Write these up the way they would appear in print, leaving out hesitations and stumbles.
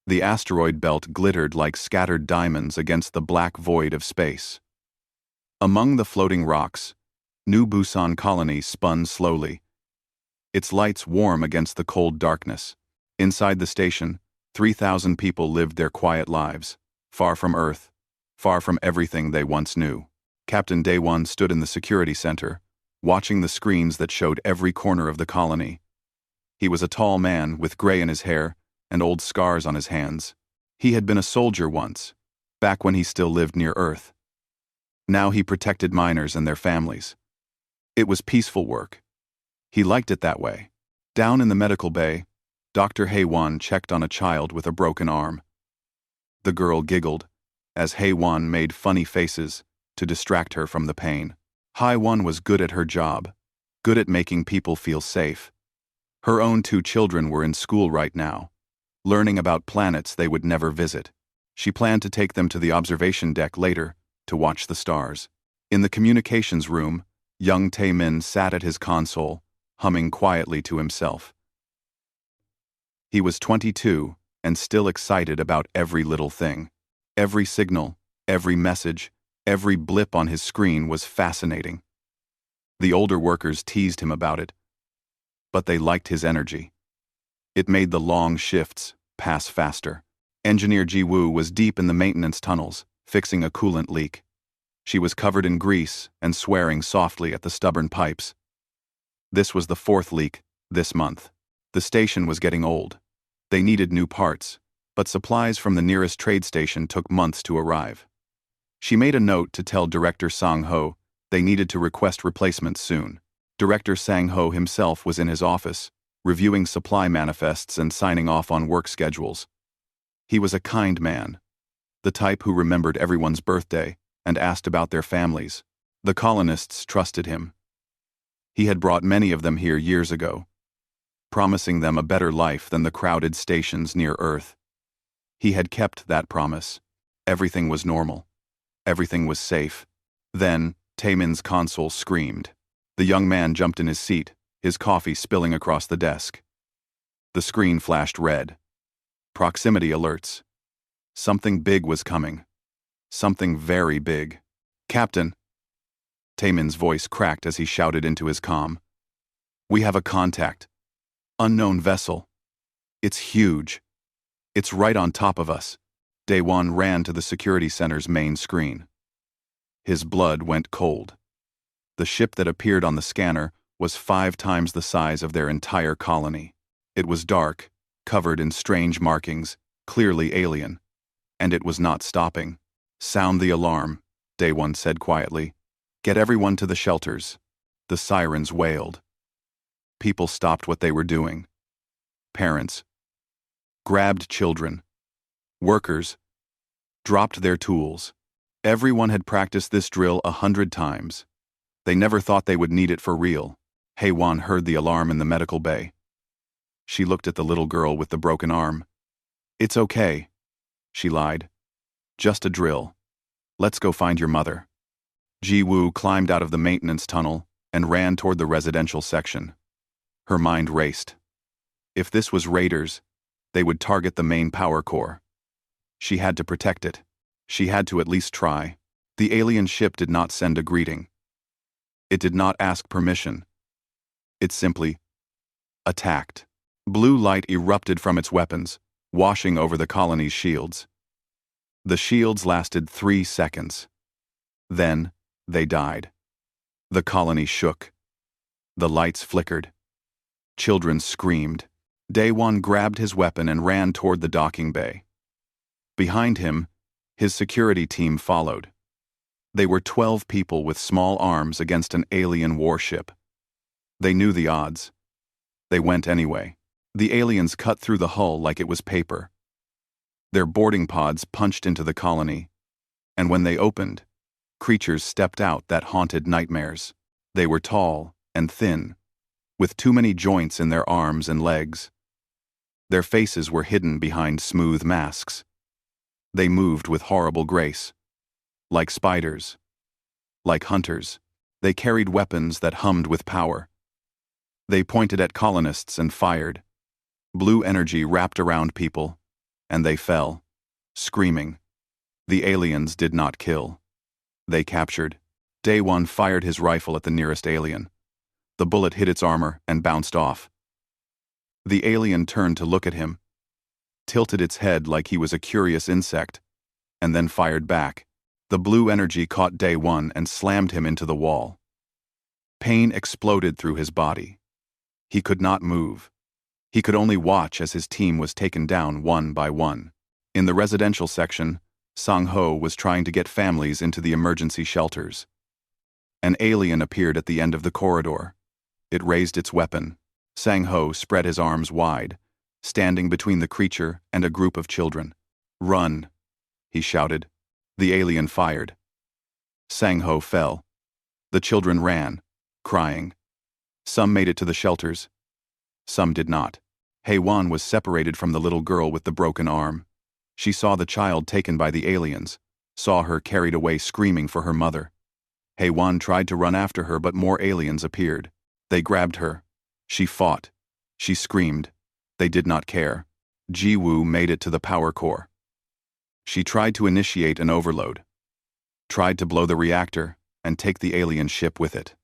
The asteroid belt glittered like scattered diamonds against the black void of space. Among the floating rocks, New Busan colony spun slowly, its lights warm against the cold darkness. Inside the station, 3,000 people lived their quiet lives, far from Earth, far from everything they once knew. Captain Daewon stood in the security center, watching the screens that showed every corner of the colony. He was a tall man with gray in his hair and old scars on his hands. He had been a soldier once, back when he still lived near Earth. Now he protected miners and their families. It was peaceful work. He liked it that way. Down in the medical bay, Dr. Haewon checked on a child with a broken arm. The girl giggled as Haewon made funny faces to distract her from the pain. Haewon was good at her job, good at making people feel safe. Her own 2 children were in school right now, learning about planets they would never visit. She planned to take them to the observation deck later to watch the stars. In the communications room, young Tae-min sat at his console, humming quietly to himself. He was 22 and still excited about every little thing. Every signal, every message, every blip on his screen was fascinating. The older workers teased him about it, but they liked his energy. It made the long shifts pass faster. Engineer Ji-woo was deep in the maintenance tunnels, fixing a coolant leak. She was covered in grease and swearing softly at the stubborn pipes. This was the 4th leak this month. The station was getting old. They needed new parts, but supplies from the nearest trade station took months to arrive. She made a note to tell Director Sang-ho they needed to request replacements soon. Director Sang-ho himself was in his office, reviewing supply manifests and signing off on work schedules. He was a kind man, the type who remembered everyone's birthday and asked about their families. The colonists trusted him. He had brought many of them here years ago, promising them a better life than the crowded stations near Earth. He had kept that promise. Everything was normal. Everything was safe. Then, Taemin's console screamed. The young man jumped in his seat, his coffee spilling across the desk. The screen flashed red. Proximity alerts. Something big was coming. Something very big. Captain. Taemin's voice cracked as he shouted into his comm. We have a contact. Unknown vessel. It's huge. It's right on top of us. Daewon ran to the security center's main screen. His blood went cold. The ship that appeared on the scanner was 5 times the size of their entire colony. It was dark, covered in strange markings, clearly alien. And it was not stopping. Sound the alarm, Daewon said quietly. Get everyone to the shelters. The sirens wailed. People stopped what they were doing. Parents grabbed children. Workers dropped their tools. Everyone had practiced this drill 100 times. They never thought they would need it for real. Haewon heard the alarm in the medical bay. She looked at the little girl with the broken arm. It's okay, she lied. Just a drill. Let's go find your mother. Ji-woo climbed out of the maintenance tunnel and ran toward the residential section. Her mind raced. If this was raiders, they would target the main power core. She had to protect it. She had to at least try. The alien ship did not send a greeting. It did not ask permission. It simply attacked. Blue light erupted from its weapons, washing over the colony's shields. The shields lasted 3 seconds. Then, they died. The colony shook. The lights flickered. Children screamed. Daewon grabbed his weapon and ran toward the docking bay. Behind him, his security team followed. They were 12 people with small arms against an alien warship. They knew the odds. They went anyway. The aliens cut through the hull like it was paper. Their boarding pods punched into the colony, and when they opened, creatures stepped out that haunted nightmares. They were tall and thin, with too many joints in their arms and legs. Their faces were hidden behind smooth masks. They moved with horrible grace. Like spiders. Like hunters. They carried weapons that hummed with power. They pointed at colonists and fired. Blue energy wrapped around people, and they fell, screaming. The aliens did not kill. They captured. Day One fired his rifle at the nearest alien. The bullet hit its armor and bounced off. The alien turned to look at him, tilted its head like he was a curious insect, and then fired back. The blue energy caught Day One and slammed him into the wall. Pain exploded through his body. He could not move. He could only watch as his team was taken down one by one. In the residential section, Sang-ho was trying to get families into the emergency shelters. An alien appeared at the end of the corridor. It raised its weapon. Sang-ho spread his arms wide, standing between the creature and a group of children. "Run," he shouted. The alien fired. Sang-ho fell. The children ran, crying. Some made it to the shelters. Some did not. Hae-won was separated from the little girl with the broken arm. She saw the child taken by the aliens, saw her carried away screaming for her mother. Hae-won tried to run after her, but more aliens appeared. They grabbed her. She fought. She screamed. They did not care. Ji-woo made it to the power core. She tried to initiate an overload, tried to blow the reactor and take the alien ship with it.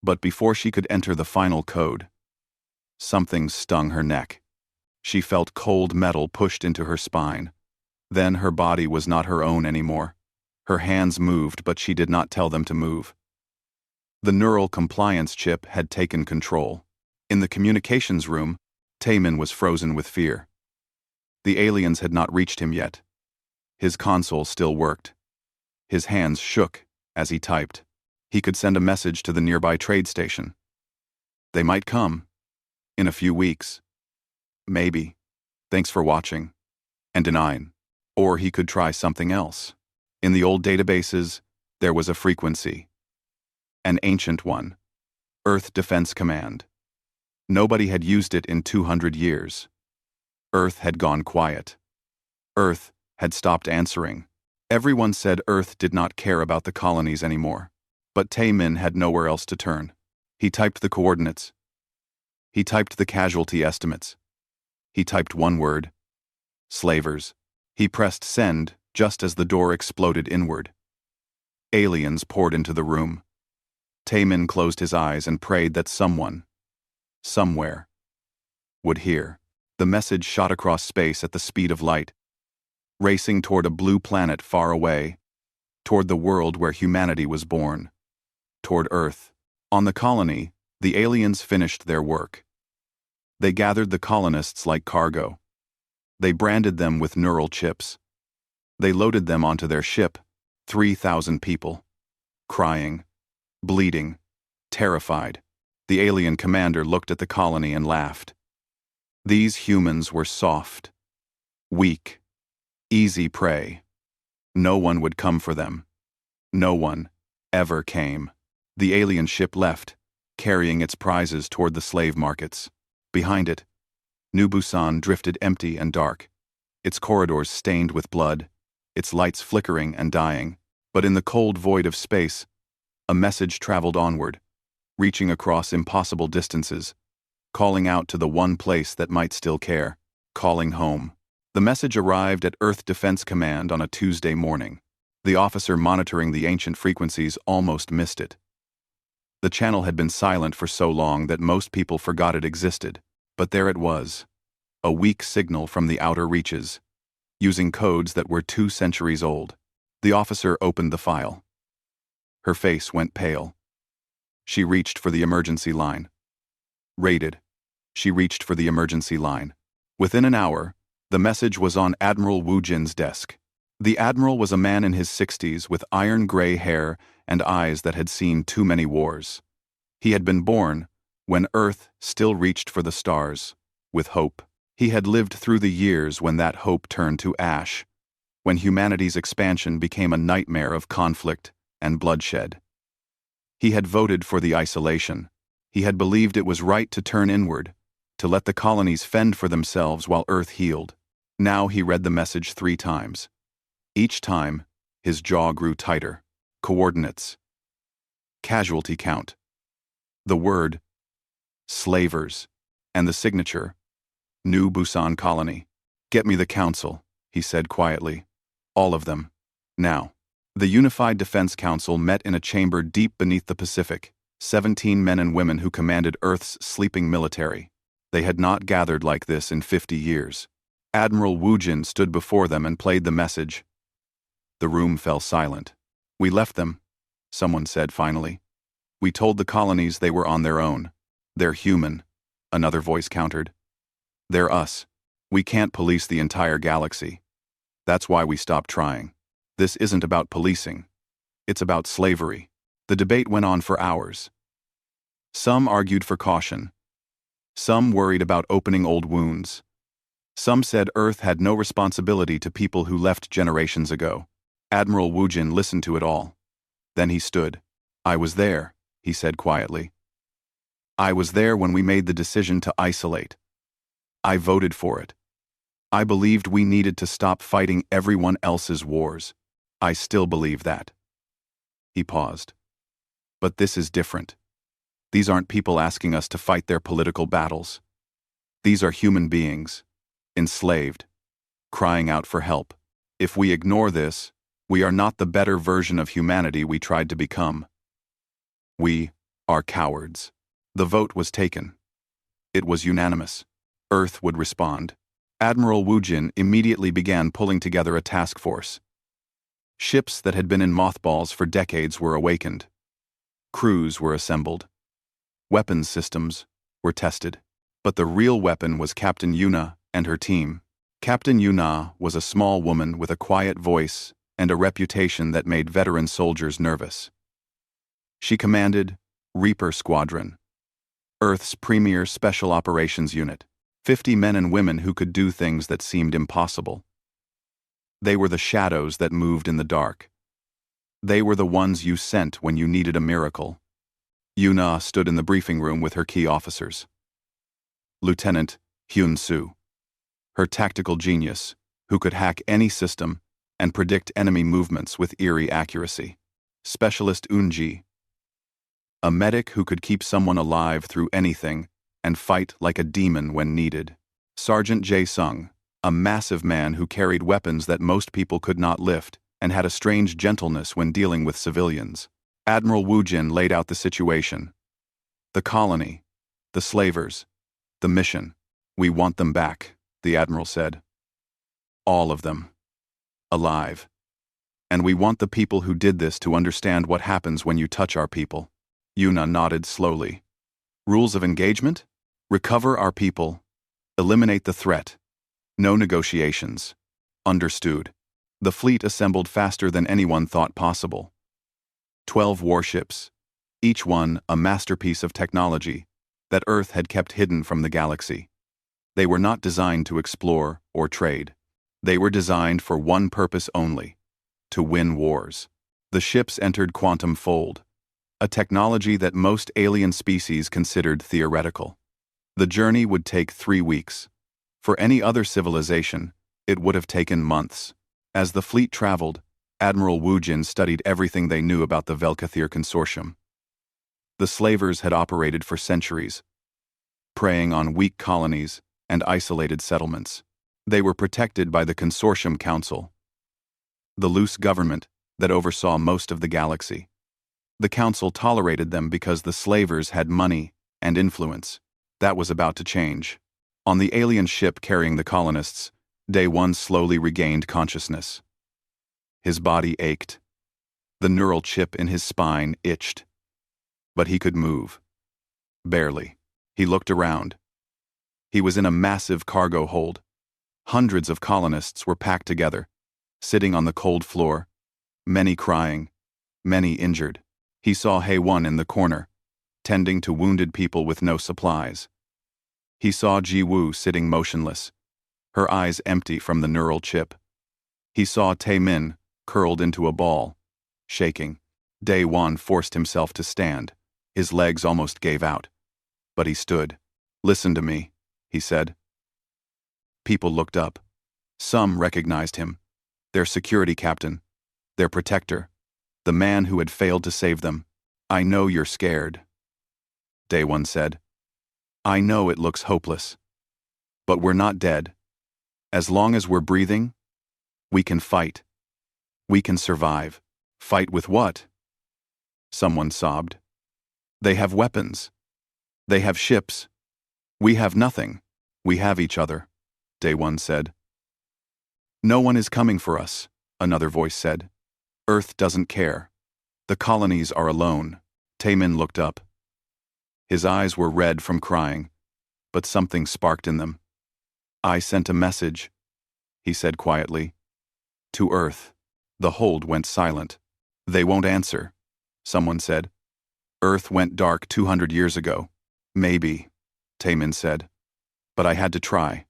But before she could enter the final code, something stung her neck. She felt cold metal pushed into her spine. Then her body was not her own anymore. Her hands moved, but she did not tell them to move. The neural compliance chip had taken control. In the communications room, Taemin was frozen with fear. The aliens had not reached him yet. His console still worked. His hands shook as he typed. He could send a message to the nearby trade station. They might come. In a few weeks. Maybe. Thanks for watching. And denying. Or he could try something else. In the old databases, there was a frequency. An ancient one. Earth Defense Command. Nobody had used it in 200 years. Earth had gone quiet. Earth had stopped answering. Everyone said Earth did not care about the colonies anymore. But Taemin had nowhere else to turn. He typed the coordinates. He typed the casualty estimates. He typed one word. Slavers. He pressed send just as the door exploded inward. Aliens poured into the room. Taemin closed his eyes and prayed that someone, somewhere, would hear. The message shot across space at the speed of light, racing toward a blue planet far away, toward the world where humanity was born, toward Earth. On the colony, the aliens finished their work. They gathered the colonists like cargo. They branded them with neural chips. They loaded them onto their ship, 3,000 people, crying, bleeding, terrified. The alien commander looked at the colony and laughed. These humans were soft, weak, easy prey. No one would come for them. No one ever came. The alien ship left, carrying its prizes toward the slave markets. Behind it, New Busan drifted empty and dark, its corridors stained with blood, its lights flickering and dying. But in the cold void of space, a message traveled onward, reaching across impossible distances, calling out to the one place that might still care, calling home. The message arrived at Earth Defense Command on a Tuesday morning. The officer monitoring the ancient frequencies almost missed it. The channel had been silent for so long that most people forgot it existed, but there it was, a weak signal from the outer reaches, using codes that were 2 centuries old. The officer opened the file. Her face went pale. She reached for the emergency line. Raided. She reached for the emergency line. Within an hour, the message was on Admiral Woo Jin's desk. The admiral was a man in his 60s with iron-gray hair and eyes that had seen too many wars. He had been born when Earth still reached for the stars, with hope. He had lived through the years when that hope turned to ash, when humanity's expansion became a nightmare of conflict and bloodshed. He had voted for the isolation. He had believed it was right to turn inward, to let the colonies fend for themselves while Earth healed. Now he read the message 3 times. Each time, his jaw grew tighter. Coordinates. Casualty count. The word, slavers, and the signature, New Busan Colony. Get me the council, he said quietly. All of them. Now. The Unified Defense Council met in a chamber deep beneath the Pacific, 17 men and women who commanded Earth's sleeping military. They had not gathered like this in 50 years. Admiral Wu Jin stood before them and played the message. The room fell silent. We left them, someone said finally. We told the colonies they were on their own. They're human, another voice countered. They're us. We can't police the entire galaxy. That's why we stopped trying. This isn't about policing. It's about slavery. The debate went on for hours. Some argued for caution. Some worried about opening old wounds. Some said Earth had no responsibility to people who left generations ago. Admiral Wu Jin listened to it all. Then he stood. I was there, he said quietly. I was there when we made the decision to isolate. I voted for it. I believed we needed to stop fighting everyone else's wars. I still believe that. He paused. But this is different. These aren't people asking us to fight their political battles. These are human beings, enslaved, crying out for help. If we ignore this, we are not the better version of humanity we tried to become. We are cowards. The vote was taken. It was unanimous. Earth would respond. Admiral Wu Jin immediately began pulling together a task force. Ships that had been in mothballs for decades were awakened. Crews were assembled. Weapons systems were tested. But the real weapon was Captain Yuna and her team. Captain Yuna was a small woman with a quiet voice and a reputation that made veteran soldiers nervous. She commanded Reaper Squadron, Earth's premier special operations unit, 50 men and women who could do things that seemed impossible. They were the shadows that moved in the dark. They were the ones you sent when you needed a miracle. Yuna stood in the briefing room with her key officers. Lieutenant Hyun Soo, her tactical genius, who could hack any system and predict enemy movements with eerie accuracy. Specialist Eun-ji, a medic who could keep someone alive through anything and fight like a demon when needed. Sergeant Jae-sung, a massive man who carried weapons that most people could not lift and had a strange gentleness when dealing with civilians. Admiral Wu Jin laid out the situation. The colony, the slavers, the mission. We want them back, the Admiral said. All of them. Alive. And we want the people who did this to understand what happens when you touch our people. Yuna nodded slowly. Rules of engagement? Recover our people. Eliminate the threat. No negotiations. Understood. The fleet assembled faster than anyone thought possible. 12 warships, each one a masterpiece of technology that Earth had kept hidden from the galaxy. They were not designed to explore or trade. They were designed for one purpose only: to win wars. The ships entered Quantum Fold, a technology that most alien species considered theoretical. The journey would take 3 weeks. For any other civilization, it would have taken months. As the fleet traveled, Admiral Wu Jin studied everything they knew about the Velkathir Consortium. The slavers had operated for centuries, preying on weak colonies and isolated settlements. They were protected by the Consortium Council, the loose government that oversaw most of the galaxy. The council tolerated them because the slavers had money and influence. That was about to change. On the alien ship carrying the colonists, Day One slowly regained consciousness. His body ached. The neural chip in his spine itched. But he could move. Barely. He looked around. He was in a massive cargo hold. Hundreds of colonists were packed together, sitting on the cold floor, many crying, many injured. He saw Hae-won in the corner, tending to wounded people with no supplies. He saw Ji-woo sitting motionless, her eyes empty from the neural chip. He saw Tae-min curled into a ball, shaking. Dae-won forced himself to stand. His legs almost gave out. But he stood. "Listen to me," he said. People looked up. Some recognized him. Their security captain, their protector, the man who had failed to save them. "I know you're scared," Dae-won said. "I know it looks hopeless. But we're not dead. As long as we're breathing, we can fight. We can survive. Fight with what? Someone sobbed. They have weapons. They have ships. We have nothing. We have each other, Day One said. No one is coming for us, another voice said. Earth doesn't care. The colonies are alone. Taemin looked up. His eyes were red from crying, but something sparked in them. I sent a message, he said quietly. To Earth. The hold went silent. They won't answer, someone said. Earth went dark 200 years ago. Maybe, Taemin said. But I had to try.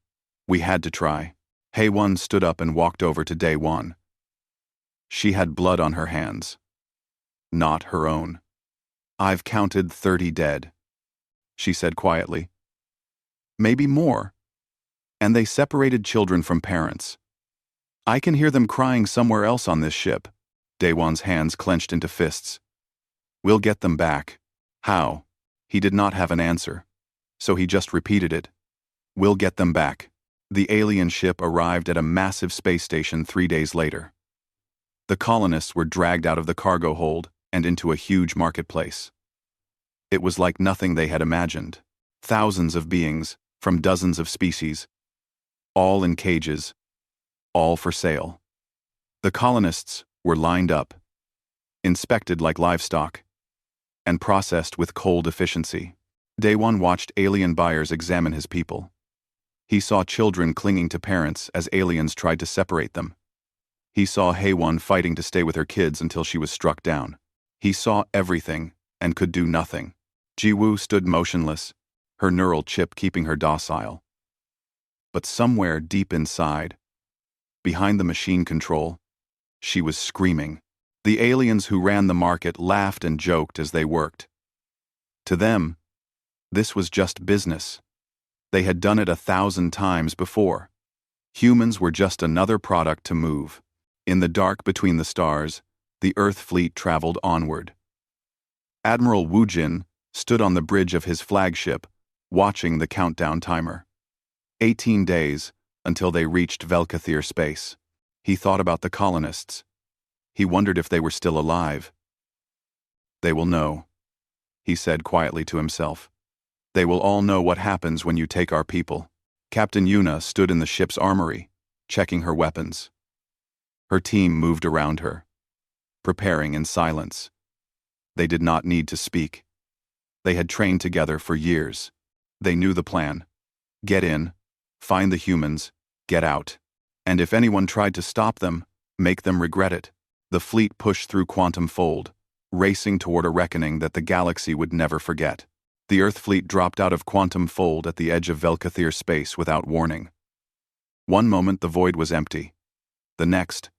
We had to try. Hae-won stood up and walked over to Day One. She had blood on her hands. Not her own. I've counted 30 dead, she said quietly. Maybe more. And they separated children from parents. I can hear them crying somewhere else on this ship. Daewon's hands clenched into fists. We'll get them back. How? He did not have an answer, so he just repeated it. We'll get them back. The alien ship arrived at a massive space station 3 days later. The colonists were dragged out of the cargo hold and into a huge marketplace. It was like nothing they had imagined. Thousands of beings, from dozens of species, all in cages, all for sale. The colonists were lined up, inspected like livestock, and processed with cold efficiency. Day One watched alien buyers examine his people. He saw children clinging to parents as aliens tried to separate them. He saw Hae-won fighting to stay with her kids until she was struck down. He saw everything and could do nothing. Ji-woo stood motionless, her neural chip keeping her docile. But somewhere deep inside, behind the machine control, she was screaming. The aliens who ran the market laughed and joked as they worked. To them, this was just business. They had done it 1,000 times before. Humans were just another product to move. In the dark between the stars, the Earth fleet traveled onward. Admiral Woo Jin stood on the bridge of his flagship, watching the countdown timer. 18 days until they reached Velkathir space. He thought about the colonists. He wondered if they were still alive. They will know, he said quietly to himself. They will all know what happens when you take our people. Captain Yuna stood in the ship's armory, checking her weapons. Her team moved around her, preparing in silence. They did not need to speak. They had trained together for years. They knew the plan. Get in, find the humans, get out. And if anyone tried to stop them, make them regret it. The fleet pushed through Quantum Fold, racing toward a reckoning that the galaxy would never forget. The Earth fleet dropped out of Quantum Fold at the edge of Velkathir space without warning. One moment the void was empty. The next,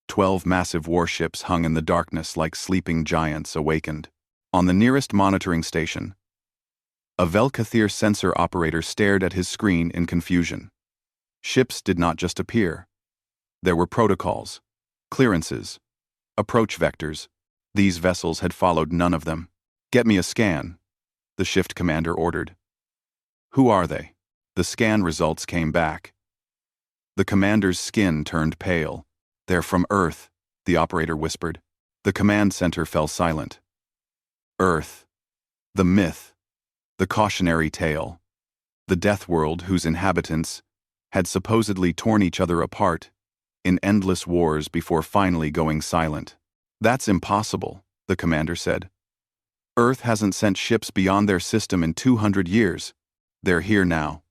12 massive warships hung in the darkness like sleeping giants awakened. On the nearest monitoring station, a Velkathir sensor operator stared at his screen in confusion. Ships did not just appear. There were protocols, clearances, approach vectors. These vessels had followed none of them. Get me a scan, the shift commander ordered. Who are they? The scan results came back. The commander's skin turned pale. They're from Earth, the operator whispered. The command center fell silent. Earth. The myth. The cautionary tale. The death world whose inhabitants had supposedly torn each other apart in endless wars before finally going silent. That's impossible, the commander said. Earth hasn't sent ships beyond their system in 200 years. They're here now,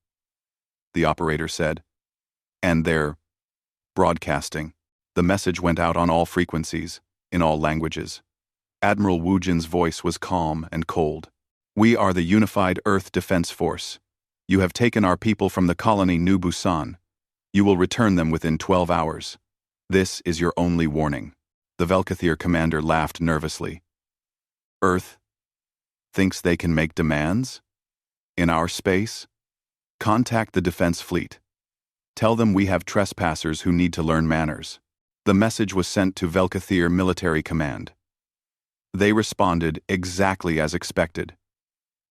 the operator said. And they're broadcasting. The message went out on all frequencies, in all languages. Admiral Woo Jin's voice was calm and cold. We are the Unified Earth Defense Force. You have taken our people from the colony New Busan. You will return them within 12 hours. This is your only warning. The Velkathir commander laughed nervously. Earth thinks they can make demands? In our space? Contact the defense fleet. Tell them we have trespassers who need to learn manners. The message was sent to Velkathir Military Command. They responded exactly as expected.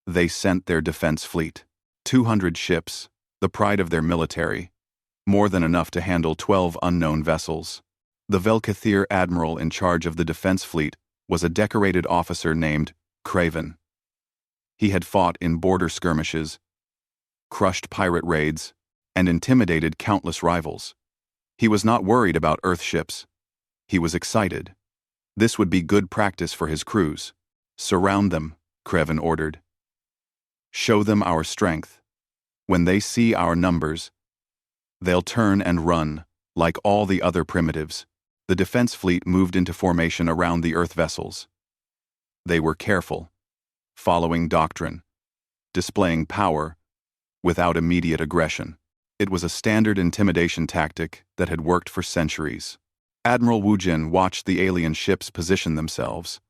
They sent their defense fleet. 200 ships, the pride of their military, more than enough to handle 12 unknown vessels. The Velkathir admiral in charge of the defense fleet was a decorated officer named Craven. He had fought in border skirmishes, crushed pirate raids, and intimidated countless rivals. He was not worried about Earth ships. He was excited. This would be good practice for his crews. Surround them, Craven ordered. Show them our strength. When they see our numbers, they'll turn and run, like all the other primitives. The defense fleet moved into formation around the Earth vessels. They were careful, following doctrine, displaying power without immediate aggression. It was a standard intimidation tactic that had worked for centuries. Admiral Wu Jin watched the alien ships position themselves.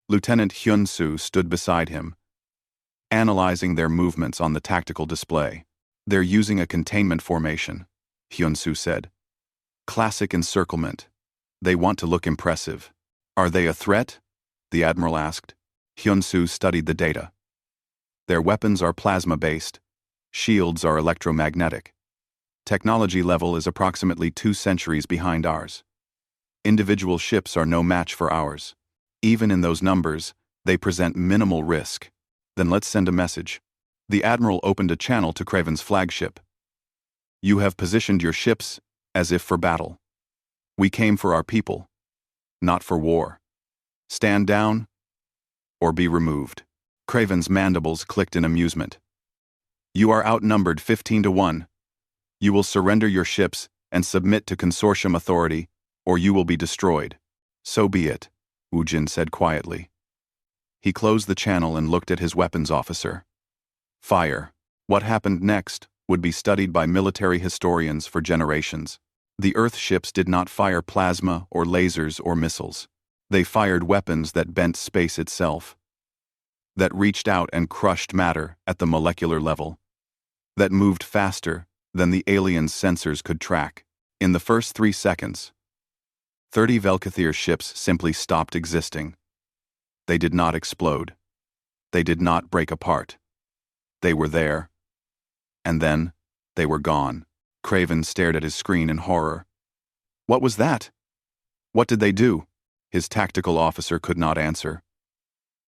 Lieutenant Hyun Soo stood beside him, analyzing their movements on the tactical display. They're using a containment formation, Hyun Soo said. Classic encirclement. They want to look impressive. Are they a threat? The admiral asked. Hyun Soo studied the data. Their weapons are plasma-based. Shields are electromagnetic. Technology level is approximately 2 centuries behind ours. Individual ships are no match for ours. Even in those numbers, they present minimal risk. Then let's send a message. The admiral opened a channel to Craven's flagship. You have positioned your ships as if for battle. We came for our people, not for war. Stand down or be removed. Craven's mandibles clicked in amusement. You are outnumbered 15-1. You will surrender your ships and submit to consortium authority, or you will be destroyed. So be it, Wu Jin said quietly. He closed the channel and looked at his weapons officer. Fire. What happened next would be studied by military historians for generations. The Earth ships did not fire plasma or lasers or missiles. They fired weapons that bent space itself, that reached out and crushed matter at the molecular level, that moved faster than the aliens' sensors could track. In the first 3 seconds, 30 Velkathir ships simply stopped existing. They did not explode. They did not break apart. They were there. And then, they were gone. Craven stared at his screen in horror. What was that? What did they do? His tactical officer could not answer.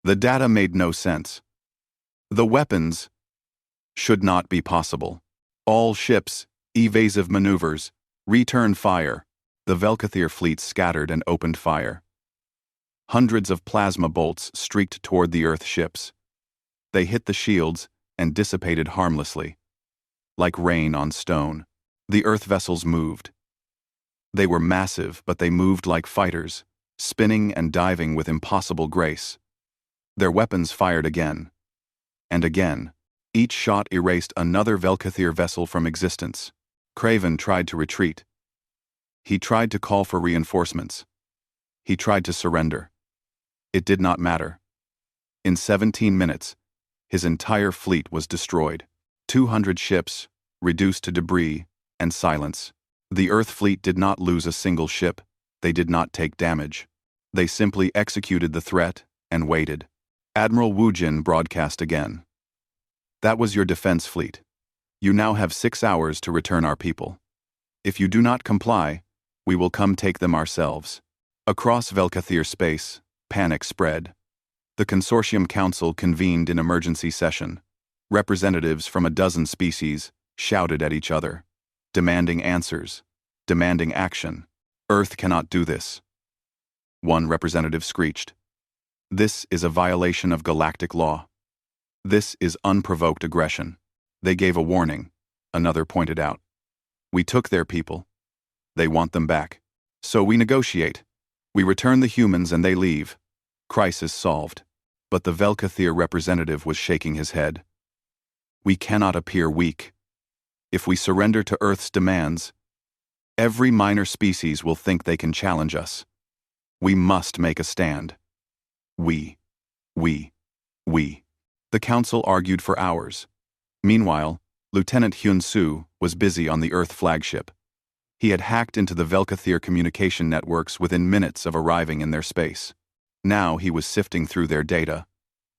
The data made no sense. The weapons should not be possible. All ships, evasive maneuvers, return fire. The Velkathir fleet scattered and opened fire. Hundreds of plasma bolts streaked toward the Earth ships. They hit the shields and dissipated harmlessly, like rain on stone. The Earth vessels moved. They were massive, but they moved like fighters, spinning and diving with impossible grace. Their weapons fired again. And again. Each shot erased another Velkathir vessel from existence. Craven tried to retreat. He tried to call for reinforcements. He tried to surrender. It did not matter. In 17 minutes, his entire fleet was destroyed. 200 ships, reduced to debris and silence. The Earth fleet did not lose a single ship. They did not take damage. They simply executed the threat and waited. Admiral Wu Jin broadcast again. That was your defense fleet. You now have 6 hours to return our people. If you do not comply, we will come take them ourselves. Across Velkathir space, panic spread. The Consortium Council convened in emergency session. Representatives from a dozen species shouted at each other, demanding answers, demanding action. Earth cannot do this. One representative screeched. This is a violation of galactic law. This is unprovoked aggression. They gave a warning, another pointed out. We took their people. They want them back. So we negotiate. We return the humans and they leave. Crisis solved. But the Velkathir representative was shaking his head. We cannot appear weak. If we surrender to Earth's demands, every minor species will think they can challenge us. We must make a stand. We. The council argued for hours. Meanwhile, Lieutenant Hyun Soo was busy on the Earth flagship. He had hacked into the Velkathir communication networks within minutes of arriving in their space. Now he was sifting through their data,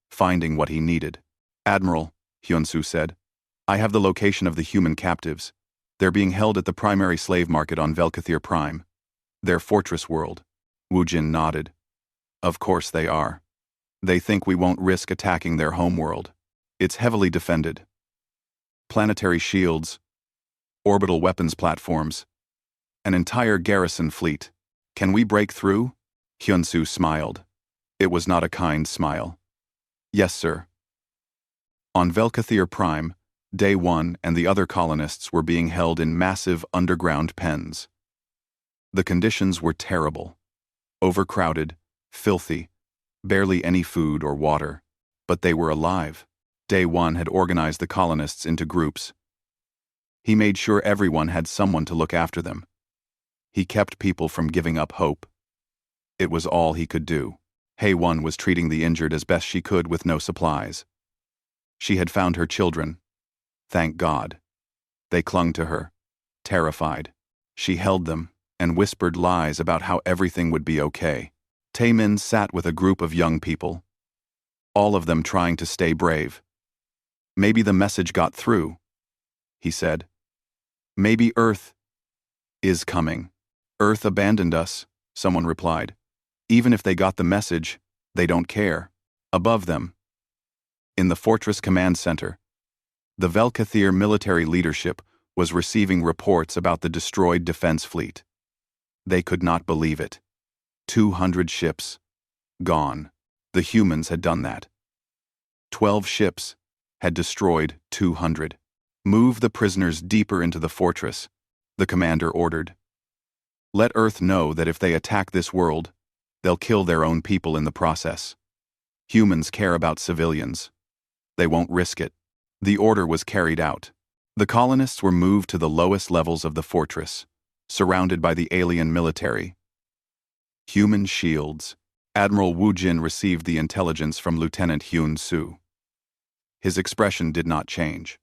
finding what he needed. Admiral, Hyun Soo said, I have the location of the human captives. They're being held at the primary slave market on Velkathir Prime. Their fortress world. Wu Jin nodded. Of course they are. They think we won't risk attacking their homeworld. It's heavily defended. Planetary shields, orbital weapons platforms, an entire garrison fleet. Can we break through? Hyun-soo smiled. It was not a kind smile. Yes, sir. On Velkathir Prime, Day 1 and the other colonists were being held in massive underground pens. The conditions were terrible. Overcrowded, filthy, barely any food or water. But they were alive. Day 1 had organized the colonists into groups. He made sure everyone had someone to look after them. He kept people from giving up hope. It was all he could do. Hae-won was treating the injured as best she could with no supplies. She had found her children. Thank God. They clung to her, terrified. She held them and whispered lies about how everything would be okay. Taemin sat with a group of young people, all of them trying to stay brave. Maybe the message got through, he said. Maybe Earth is coming. Earth abandoned us, someone replied. Even if they got the message, they don't care. Above them, in the Fortress Command Center, the Velkathir military leadership was receiving reports about the destroyed defense fleet. They could not believe it. 200 ships. Gone. The humans had done that. 12 ships had destroyed 200. Move the prisoners deeper into the fortress, the commander ordered. Let Earth know that if they attack this world, they'll kill their own people in the process. Humans care about civilians. They won't risk it. The order was carried out. The colonists were moved to the lowest levels of the fortress, surrounded by the alien military. Human shields. Admiral Wu Jin received the intelligence from Lieutenant Hyun-soo. His expression did not change.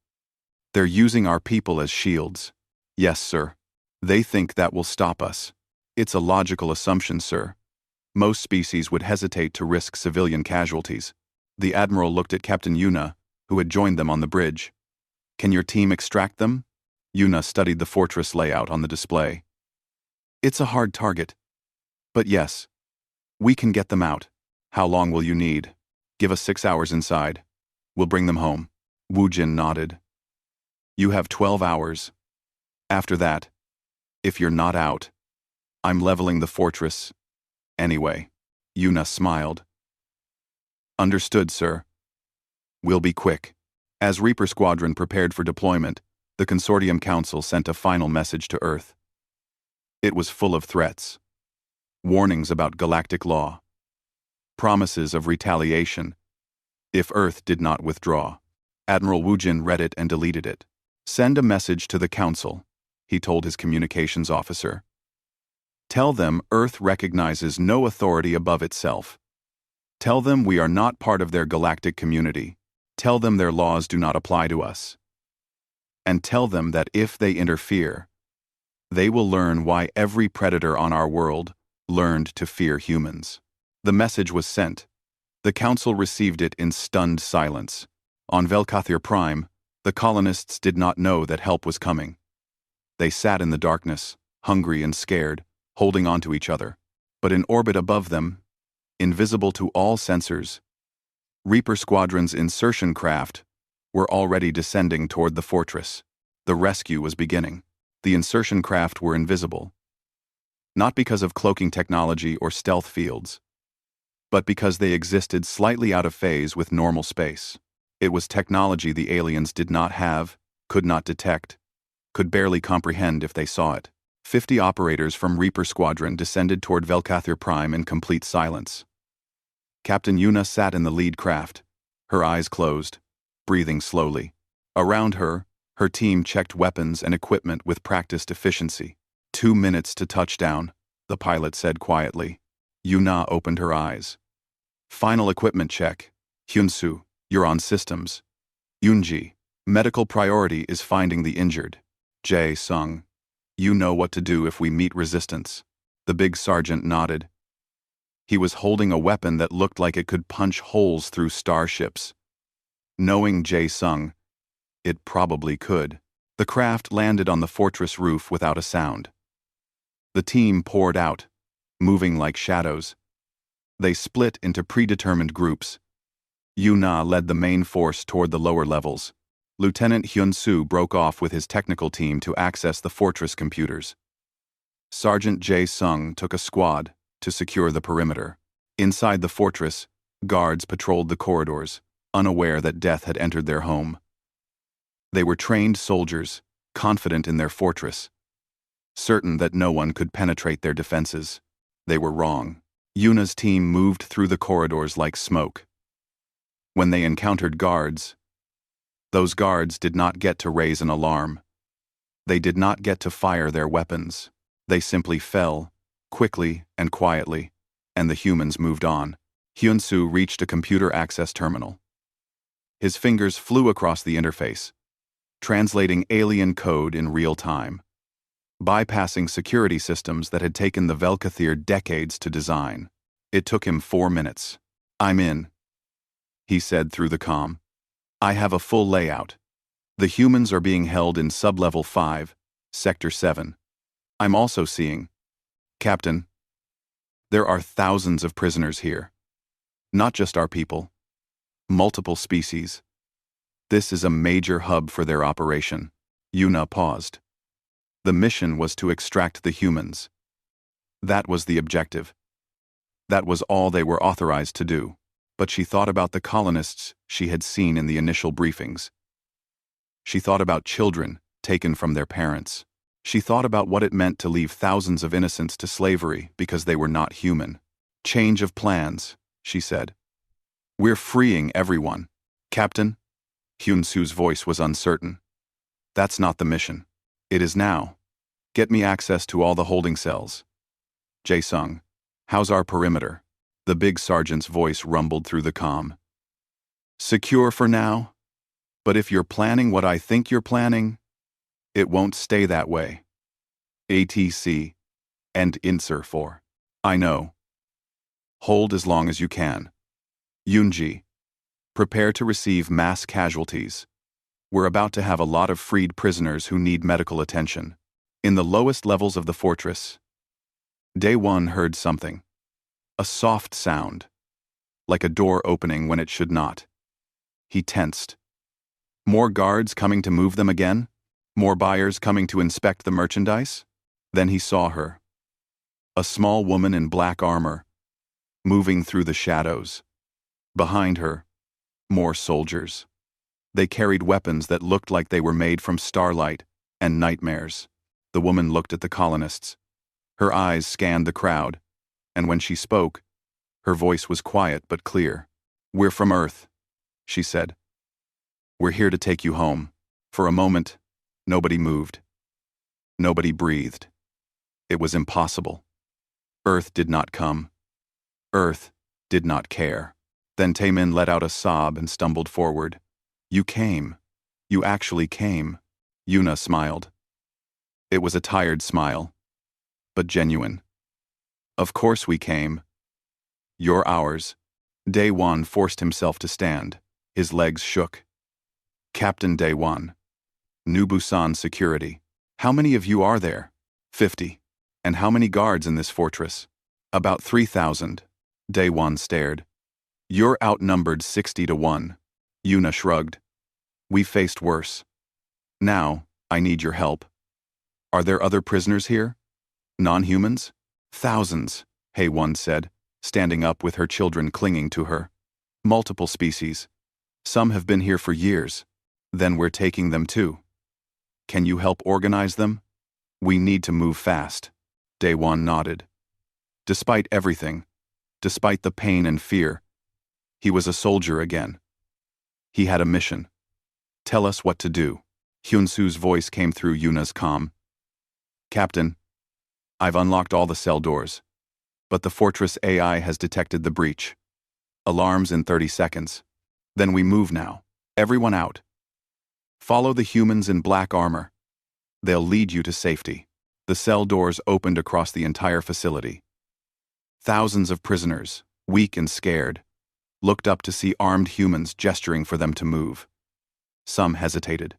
They're using our people as shields. Yes, sir. They think that will stop us. It's a logical assumption, sir. Most species would hesitate to risk civilian casualties. The Admiral looked at Captain Yuna, who had joined them on the bridge. Can your team extract them? Yuna studied the fortress layout on the display. It's a hard target. But yes, we can get them out. How long will you need? Give us 6 hours inside. We'll bring them home. Wu Jin nodded. You have 12 hours. After that, if you're not out, I'm leveling the fortress. Anyway, Yuna smiled. Understood, sir. We'll be quick. As Reaper Squadron prepared for deployment, the Consortium Council sent a final message to Earth. It was full of threats. Warnings about galactic law. Promises of retaliation if Earth did not withdraw. Admiral Wu Jin read it and deleted it. Send a message to the Council, he told his communications officer. Tell them Earth recognizes no authority above itself. Tell them we are not part of their galactic community. Tell them their laws do not apply to us. And tell them that if they interfere, they will learn why every predator on our world learned to fear humans. The message was sent. The Council received it in stunned silence. On Velkathir Prime, the colonists did not know that help was coming. They sat in the darkness, hungry and scared, holding on to each other. But in orbit above them, invisible to all sensors, Reaper Squadron's insertion craft were already descending toward the fortress. The rescue was beginning. The insertion craft were invisible. Not because of cloaking technology or stealth fields, but because they existed slightly out of phase with normal space. It was technology the aliens did not have, could not detect, could barely comprehend if they saw it. 50 operators from Reaper Squadron descended toward Velkathir Prime in complete silence. Captain Yuna sat in the lead craft, her eyes closed, breathing slowly. Around her, her team checked weapons and equipment with practiced efficiency. 2 minutes to touchdown, the pilot said quietly. Yuna opened her eyes. Final equipment check. Hyun-soo, you're on systems. Yoonji, medical priority is finding the injured. Jae-sung, you know what to do if we meet resistance. The big sergeant nodded. He was holding a weapon that looked like it could punch holes through starships. Knowing Jae-sung, it probably could. The The craft landed on the fortress roof without a sound. The team poured out, moving like shadows. They split into predetermined groups. Yuna led the main force toward the lower levels. Lieutenant Hyun-soo broke off with his technical team to access the fortress computers. Sergeant Jae-sung took a squad to secure the perimeter. Inside the fortress, guards patrolled the corridors, unaware that death had entered their home. They were trained soldiers, confident in their fortress, certain that no one could penetrate their defenses. They were wrong. Yuna's team moved through the corridors like smoke. When they encountered guards, those guards did not get to raise an alarm. They did not get to fire their weapons. They simply fell, quickly and quietly, and the humans moved on. Hyun-soo reached a computer access terminal. His fingers flew across the interface, translating alien code in real time, bypassing security systems that had taken the Velkathir decades to design. It took him 4 minutes. "I'm in," he said through the comm. "I have a full layout. The humans are being held in Sublevel 5, Sector 7. I'm also seeing, Captain, there are thousands of prisoners here. Not just our people. Multiple species. This is a major hub for their operation." Yuna paused. The mission was to extract the humans. That was the objective. That was all they were authorized to do. But she thought about the colonists she had seen in the initial briefings. She thought about children taken from their parents. She thought about what it meant to leave thousands of innocents to slavery because they were not human. "Change of plans," she said. "We're freeing everyone." "Captain?" Hyun-soo's voice was uncertain. "That's not the mission. It is now. Get me access to all the holding cells." "Jae-sung, how's our perimeter?" The big sergeant's voice rumbled through the comm. "Secure for now. But if you're planning what I think you're planning, it won't stay that way. ATC and INSER for. I know. Hold as long as you can. Yoonji, prepare to receive mass casualties. We're about to have a lot of freed prisoners who need medical attention." In the lowest levels of the fortress, Dae-won heard something. A soft sound, like a door opening when it should not. He tensed. More guards coming to move them again? More buyers coming to inspect the merchandise? Then he saw her. A small woman in black armor, moving through the shadows. Behind her, more soldiers. They carried weapons that looked like they were made from starlight and nightmares. The woman looked at the colonists. Her eyes scanned the crowd, and when she spoke, her voice was quiet but clear. "We're from Earth," she said. "We're here to take you home." For a moment, nobody moved. Nobody breathed. It was impossible. Earth did not come. Earth did not care. Then Taemin let out a sob and stumbled forward. "You came. You actually came." Yuna smiled. It was a tired smile, but genuine. "Of course we came. You're ours." Dae-won forced himself to stand. His legs shook. "Captain Dae-won. New Busan Security. How many of you are there?" 50. "And how many guards in this fortress?" "About 3,000. Dae-won stared. "You're outnumbered 60 to 1. Yuna shrugged. "We faced worse. Now, I need your help." "Are there other prisoners here? Non-humans?" "Thousands," Hae-won said, standing up with her children clinging to her. "Multiple species. Some have been here for years. Then we're taking them too. Can you help organize them? We need to move fast." Dae-won nodded. Despite everything, despite the pain and fear, he was a soldier again. He had a mission. "Tell us what to do." Hyun-soo's voice came through Yuna's comm. "Captain, I've unlocked all the cell doors, but the fortress AI has detected the breach. Alarms in 30 seconds. Then we move now. Everyone out. Follow the humans in black armor. They'll lead you to safety." The cell doors opened across the entire facility. Thousands of prisoners, weak and scared, looked up to see armed humans gesturing for them to move. Some hesitated.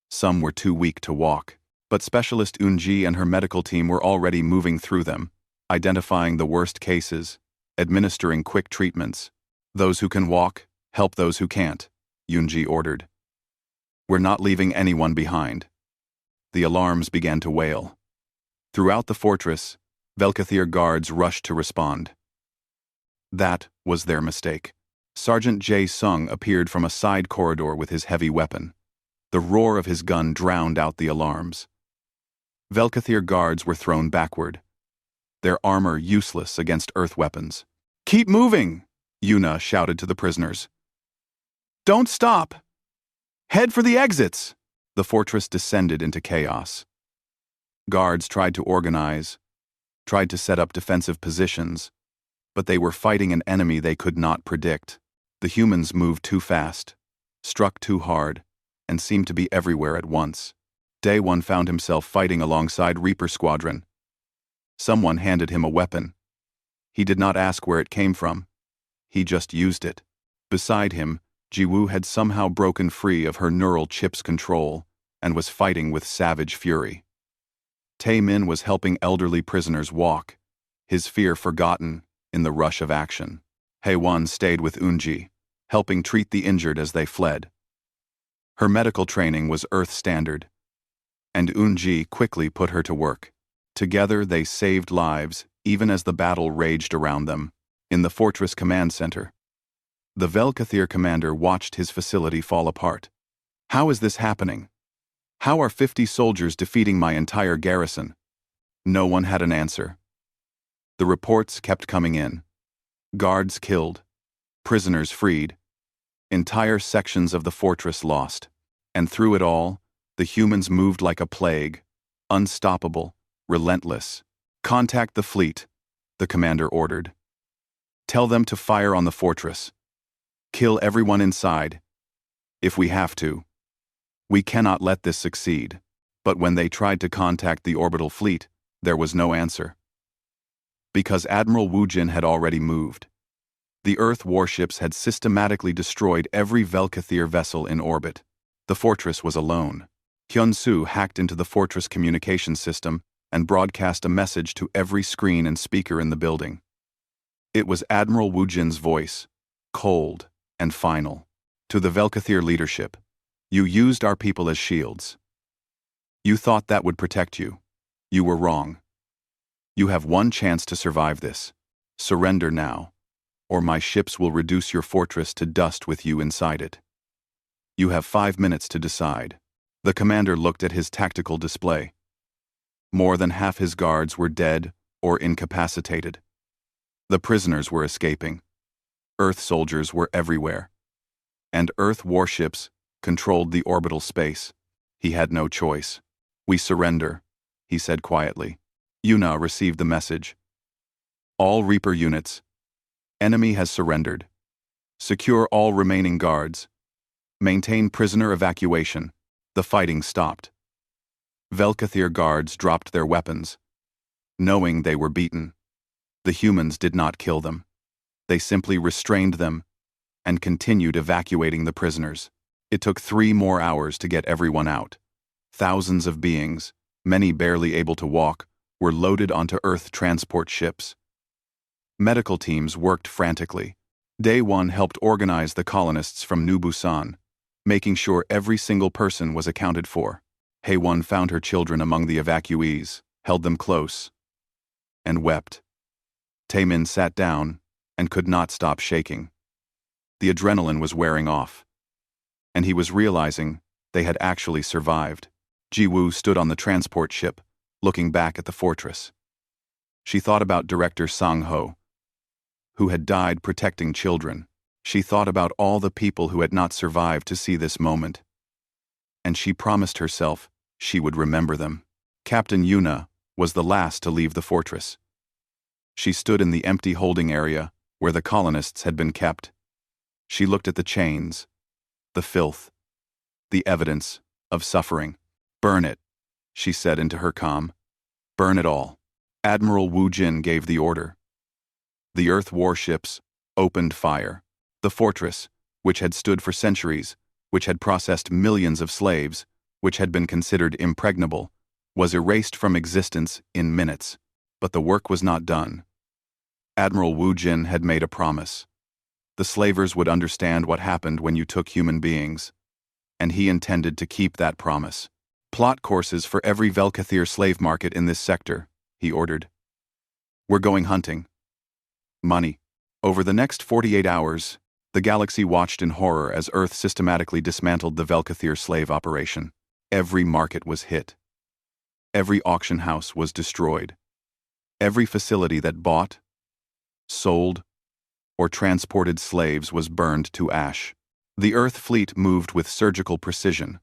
Some were too weak to walk, but Specialist Unji and her medical team were already moving through them, identifying the worst cases, administering quick treatments. Those who can walk, help those who can't, Unji ordered. We're not leaving anyone behind. The alarms began to wail. Throughout the fortress, Velkathir guards rushed to respond. That was their mistake. Sergeant Jae Sung appeared from a side corridor with his heavy weapon. The roar of his gun drowned out the alarms. Velkathir guards were thrown backward, their armor useless against earth weapons. "Keep moving!" Yuna shouted to the prisoners. "Don't stop! Head for the exits!" The fortress descended into chaos. Guards tried to organize, tried to set up defensive positions, but they were fighting an enemy they could not predict. The humans moved too fast, struck too hard, and seemed to be everywhere at once. Day One found himself fighting alongside Reaper Squadron. Someone handed him a weapon. He did not ask where it came from. He just used it. Beside him, Jiwoo had somehow broken free of her neural chip's control and was fighting with savage fury. Tae-min was helping elderly prisoners walk, his fear forgotten in the rush of action. Hae-won stayed with Unji, helping treat the injured as they fled. Her medical training was Earth standard, and Unji quickly put her to work. Together they saved lives even as the battle raged around them. In the fortress command center, the Velkathir commander watched his facility fall apart. "How is this happening? How are 50 soldiers defeating my entire garrison?" No one had an answer. The reports kept coming in. Guards killed, prisoners freed, entire sections of the fortress lost. And through it all, the humans moved like a plague, unstoppable, relentless. "Contact the fleet," the commander ordered. "Tell them to fire on the fortress. Kill everyone inside, if we have to. We cannot let this succeed." But when they tried to contact the orbital fleet, there was no answer. Because Admiral Woojin had already moved. The Earth warships had systematically destroyed every Velkathir vessel in orbit. The fortress was alone. Hyun-soo hacked into the fortress communication system and broadcast a message to every screen and speaker in the building. It was Admiral Woojin's voice, cold and final. "To the Velkathir leadership, you used our people as shields. You thought that would protect you. You were wrong. You have one chance to survive this. Surrender now, or my ships will reduce your fortress to dust with you inside it. You have 5 minutes to decide." The commander looked at his tactical display. More than half his guards were dead or incapacitated. The prisoners were escaping. Earth soldiers were everywhere. And Earth warships controlled the orbital space. He had no choice. "We surrender," he said quietly. Yuna received the message. "All Reaper units. Enemy has surrendered. Secure all remaining guards. Maintain prisoner evacuation." The fighting stopped. Velkathir guards dropped their weapons, knowing they were beaten. The humans did not kill them. They simply restrained them and continued evacuating the prisoners. It took 3 more hours to get everyone out. Thousands of beings, many barely able to walk, were loaded onto Earth transport ships. Medical teams worked frantically. Day One helped organize the colonists from New Busan, making sure every single person was accounted for. Hae-won found her children among the evacuees, held them close, and wept. Tae-min sat down and could not stop shaking. The adrenaline was wearing off, and he was realizing they had actually survived. Ji-woo stood on the transport ship, looking back at the fortress. She thought about Director Sang-ho, who had died protecting children. She thought about all the people who had not survived to see this moment. And she promised herself she would remember them. Captain Yuna was the last to leave the fortress. She stood in the empty holding area where the colonists had been kept. She looked at the chains, the filth, the evidence of suffering. "Burn it," she said into her comm. "Burn it all." Admiral Woojin gave the order. The Earth warships opened fire. The fortress, which had stood for centuries, which had processed millions of slaves, which had been considered impregnable, was erased from existence in minutes. But the work was not done. Admiral Wu Jin had made a promise. The slavers would understand what happened when you took human beings, and he intended to keep that promise. Plot courses for every Velkathir slave market in this sector, he ordered. We're going hunting. Money. Over the next 48 hours, the galaxy watched in horror as Earth systematically dismantled the Velkathir slave operation. Every market was hit. Every auction house was destroyed. Every facility that bought, sold, or transported slaves was burned to ash. The Earth fleet moved with surgical precision,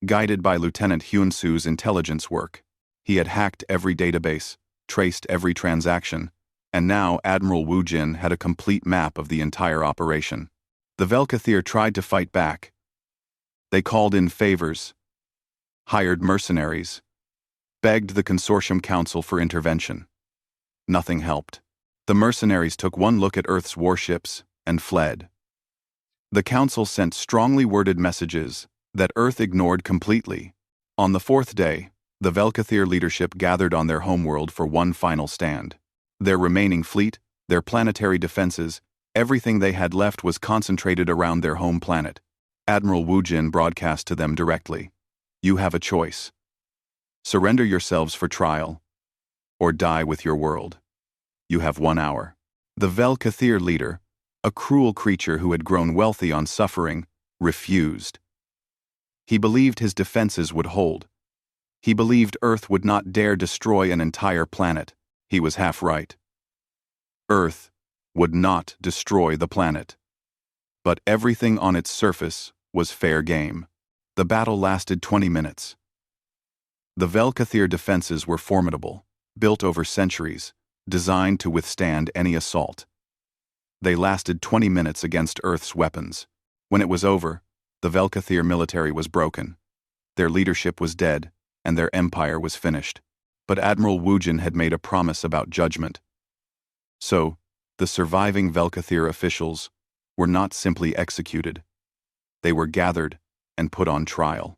guided by Lieutenant Hyunsu's intelligence work. He had hacked every database, traced every transaction, and now Admiral Wu Jin had a complete map of the entire operation. The Velkathir tried to fight back. They called in favors, hired mercenaries, begged the Consortium Council for intervention. Nothing helped. The mercenaries took one look at Earth's warships and fled. The Council sent strongly worded messages that Earth ignored completely. On the fourth day, the Velkathir leadership gathered on their homeworld for one final stand. Their remaining fleet, their planetary defenses, everything they had left was concentrated around their home planet. Admiral Wu Jin broadcast to them directly. You have a choice. Surrender yourselves for trial, or die with your world. You have 1 hour. The Velkathir leader, a cruel creature who had grown wealthy on suffering, refused. He believed his defenses would hold. He believed Earth would not dare destroy an entire planet. He was half right. Earth would not destroy the planet. But everything on its surface was fair game. The battle lasted 20 minutes. The Velkathir defenses were formidable, built over centuries, designed to withstand any assault. They lasted 20 minutes against Earth's weapons. When it was over, the Velkathir military was broken. Their leadership was dead, and their empire was finished. But Admiral Wu Jin had made a promise about judgment. So, the surviving Velkathir officials were not simply executed. They were gathered and put on trial.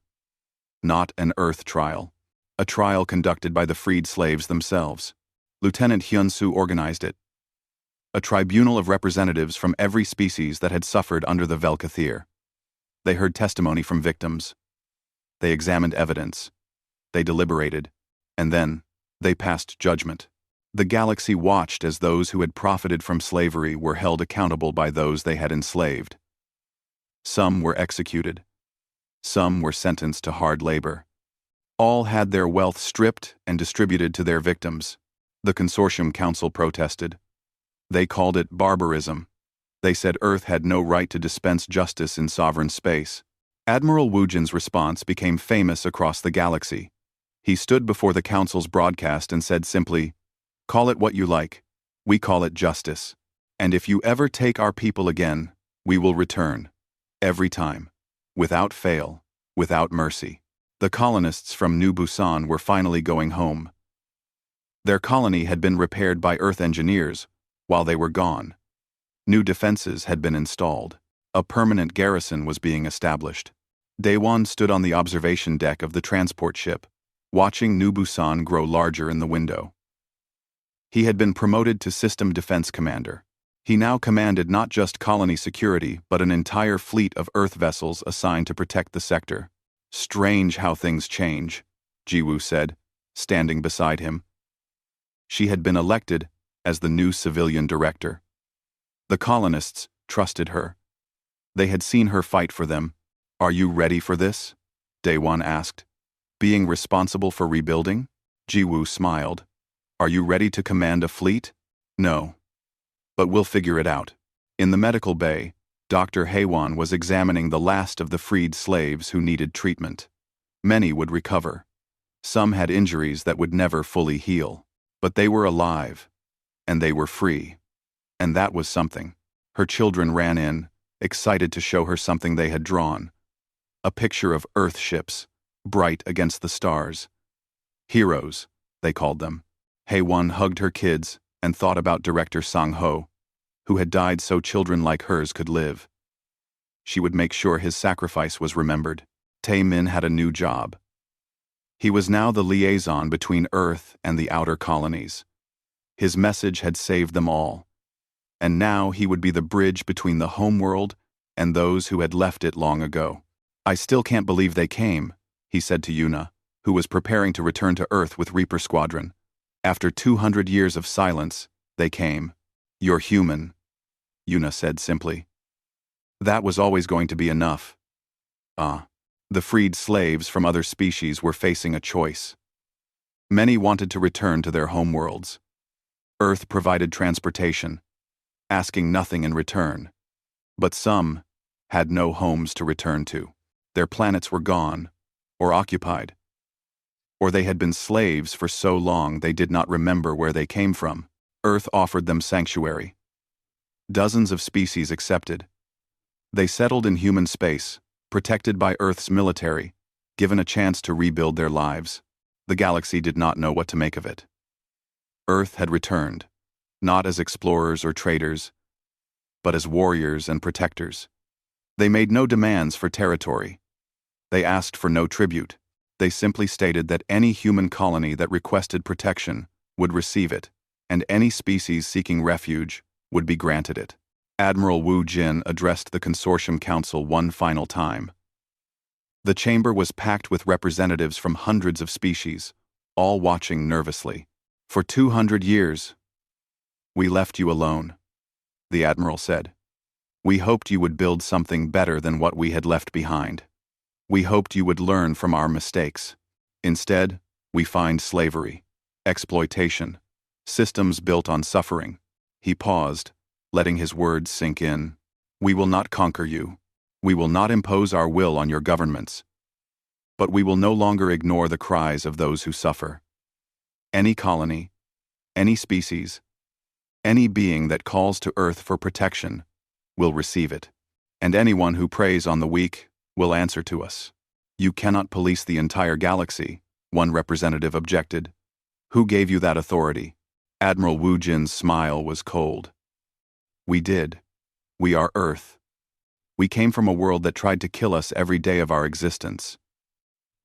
Not an Earth trial. A trial conducted by the freed slaves themselves. Lieutenant Hyunsu organized it. A tribunal of representatives from every species that had suffered under the Velkathir. They heard testimony from victims. They examined evidence. They deliberated. And then, they passed judgment. The galaxy watched as those who had profited from slavery were held accountable by those they had enslaved. Some were executed. Some were sentenced to hard labor. All had their wealth stripped and distributed to their victims. The Consortium Council protested. They called it barbarism. They said Earth had no right to dispense justice in sovereign space. Admiral Wu Jin's response became famous across the galaxy. He stood before the Council's broadcast and said simply, "Call it what you like. We call it justice. And if you ever take our people again, we will return. Every time. Without fail. Without mercy." The colonists from New Busan were finally going home. Their colony had been repaired by Earth engineers while they were gone. New defenses had been installed. A permanent garrison was being established. Daewon stood on the observation deck of the transport ship, watching New Busan grow larger in the window. He had been promoted to System Defense Commander. He now commanded not just colony security but an entire fleet of Earth vessels assigned to protect the sector. "Strange how things change," Jiwoo said, standing beside him. She had been elected as the new civilian director. The colonists trusted her. They had seen her fight for them. "Are you ready for this?" Daewon asked. "Being responsible for rebuilding?" Jiwoo smiled. "Are you ready to command a fleet?" "No. But we'll figure it out." In the medical bay, Dr. Haewon was examining the last of the freed slaves who needed treatment. Many would recover. Some had injuries that would never fully heal. But they were alive. And they were free. And that was something. Her children ran in, excited to show her something they had drawn. A picture of Earth ships, bright against the stars. Heroes, they called them. Haewon hugged her kids and thought about Director Sang-ho, who had died so children like hers could live. She would make sure his sacrifice was remembered. Tae-min had a new job. He was now the liaison between Earth and the outer colonies. His message had saved them all, and now he would be the bridge between the homeworld and those who had left it long ago. "I still can't believe they came," he said to Yuna, who was preparing to return to Earth with Reaper Squadron. "After 200 years of silence, they came." "You're human," Yuna said simply. That was always going to be enough. The freed slaves from other species were facing a choice. Many wanted to return to their homeworlds. Earth provided transportation, asking nothing in return. But some had no homes to return to. Their planets were gone, or occupied. Or they had been slaves for so long they did not remember where they came from. Earth offered them sanctuary. Dozens of species accepted. They settled in human space, protected by Earth's military, given a chance to rebuild their lives. The galaxy did not know what to make of it. Earth had returned, not as explorers or traders, but as warriors and protectors. They made no demands for territory. They asked for no tribute. They simply stated that any human colony that requested protection would receive it, and any species seeking refuge would be granted it. Admiral Wu Jin addressed the Consortium Council one final time. The chamber was packed with representatives from hundreds of species, all watching nervously. "For 200 years, we left you alone," the Admiral said. "We hoped you would build something better than what we had left behind. We hoped you would learn from our mistakes. Instead, we find slavery, exploitation, systems built on suffering." He paused, letting his words sink in. "We will not conquer you. We will not impose our will on your governments. But we will no longer ignore the cries of those who suffer. Any colony, any species, any being that calls to Earth for protection will receive it. And anyone who preys on the weak will answer to us." "You cannot police the entire galaxy," one representative objected. "Who gave you that authority?" Admiral Wu Jin's smile was cold. "We did. We are Earth. We came from a world that tried to kill us every day of our existence.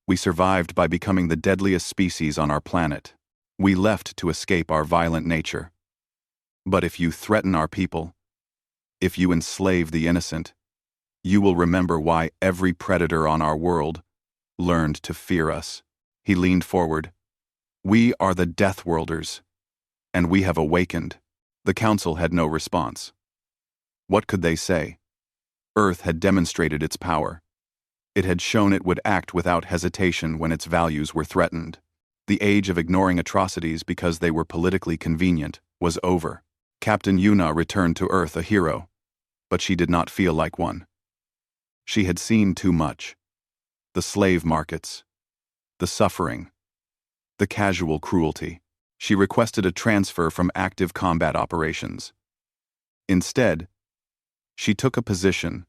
We survived by becoming the deadliest species on our planet. We left to escape our violent nature. But if you threaten our people, if you enslave the innocent, you will remember why every predator on our world learned to fear us." He leaned forward. "We are the Deathworlders, and we have awakened." The council had no response. What could they say? Earth had demonstrated its power. It had shown it would act without hesitation when its values were threatened. The age of ignoring atrocities because they were politically convenient was over. Captain Yuna returned to Earth a hero, but she did not feel like one. She had seen too much. The slave markets, the suffering, the casual cruelty. She requested a transfer from active combat operations. Instead, she took a position,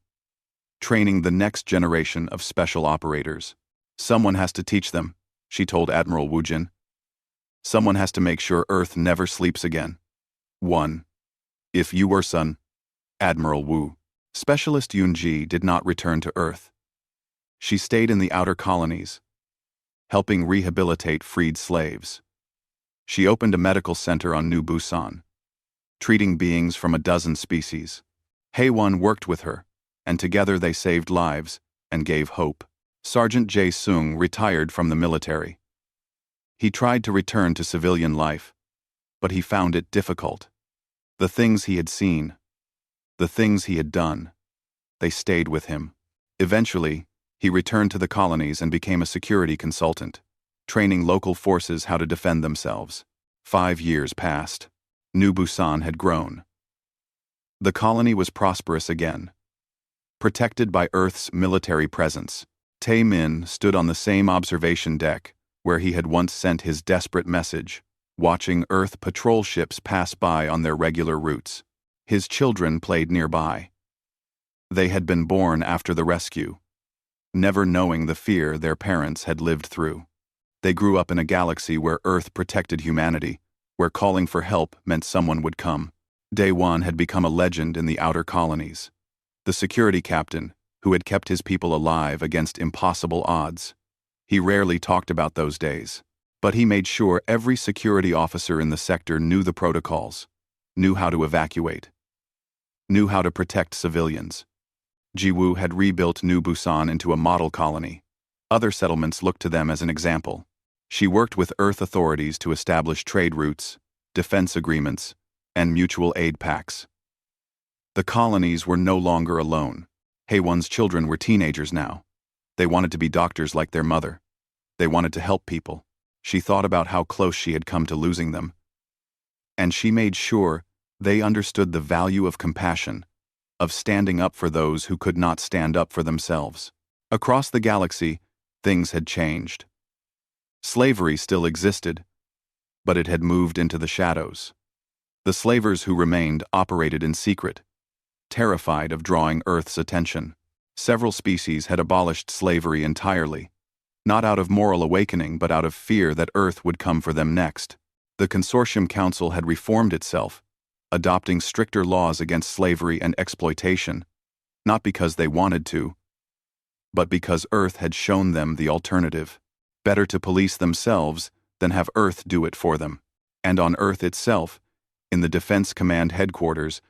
training the next generation of special operators. "Someone has to teach them," she told Admiral Wu Jin. "Someone has to make sure Earth never sleeps again." "One. If you were son." Admiral Wu. Specialist Yunji did not return to Earth. She stayed in the outer colonies, helping rehabilitate freed slaves. She opened a medical center on New Busan, treating beings from a dozen species. Haewon worked with her, and together they saved lives and gave hope. Sergeant Jae Sung retired from the military. He tried to return to civilian life, but he found it difficult. The things he had seen, the things he had done, they stayed with him. Eventually, he returned to the colonies and became a security consultant, training local forces how to defend themselves. 5 years passed. New Busan had grown. The colony was prosperous again, protected by Earth's military presence. Tae Min stood on the same observation deck where he had once sent his desperate message, watching Earth patrol ships pass by on their regular routes. His children played nearby. They had been born after the rescue, never knowing the fear their parents had lived through. They grew up in a galaxy where Earth protected humanity, where calling for help meant someone would come. Daewon had become a legend in the outer colonies, the security captain who had kept his people alive against impossible odds. He rarely talked about those days, but he made sure every security officer in the sector knew the protocols, knew how to evacuate, knew how to protect civilians. Jiwoo had rebuilt New Busan into a model colony. Other settlements looked to them as an example. She worked with Earth authorities to establish trade routes, defense agreements, and mutual aid pacts. The colonies were no longer alone. Haewon's children were teenagers now. They wanted to be doctors like their mother. They wanted to help people. She thought about how close she had come to losing them. And she made sure they understood the value of compassion, of standing up for those who could not stand up for themselves. Across the galaxy, things had changed. Slavery still existed, but it had moved into the shadows. The slavers who remained operated in secret, terrified of drawing Earth's attention. Several species had abolished slavery entirely, not out of moral awakening but out of fear that Earth would come for them next. The Consortium Council had reformed itself, adopting stricter laws against slavery and exploitation, not because they wanted to, but because Earth had shown them the alternative. Better to police themselves than have Earth do it for them. And on Earth itself, in the Defense Command headquarters,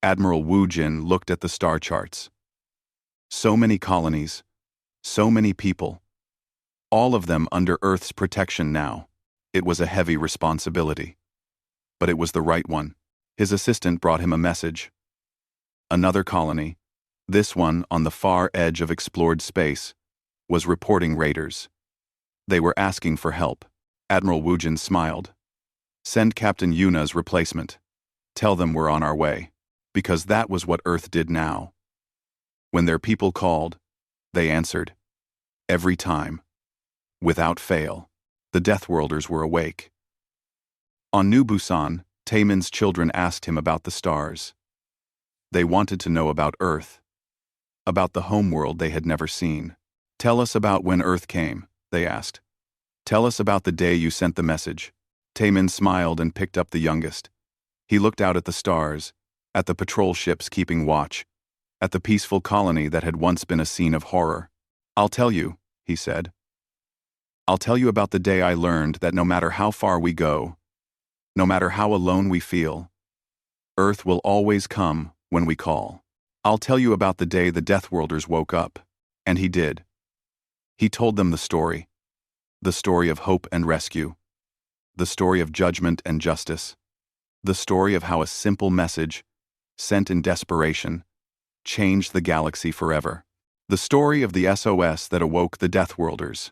Admiral Wu Jin looked at the star charts. So many colonies, so many people, all of them under Earth's protection now. It was a heavy responsibility. But it was the right one. His assistant brought him a message. Another colony, this one on the far edge of explored space, was reporting raiders. They were asking for help. Admiral Wu Jin smiled. Send Captain Yuna's replacement. Tell them we're on our way. Because that was what Earth did now. When their people called, they answered. Every time. Without fail. The Deathworlders were awake. On New Busan, Taemin's children asked him about the stars. They wanted to know about Earth. About the homeworld they had never seen. Tell us about when Earth came, they asked. Tell us about the day you sent the message. Taemin smiled and picked up the youngest. He looked out at the stars, at the patrol ships keeping watch, at the peaceful colony that had once been a scene of horror. I'll tell you, he said. I'll tell you about the day I learned that no matter how far we go, no matter how alone we feel, Earth will always come when we call. I'll tell you about the day the Deathworlders woke up. And he did. He told them the story of hope and rescue, the story of judgment and justice, the story of how a simple message, sent in desperation, changed the galaxy forever. The story of the SOS that awoke the Deathworlders.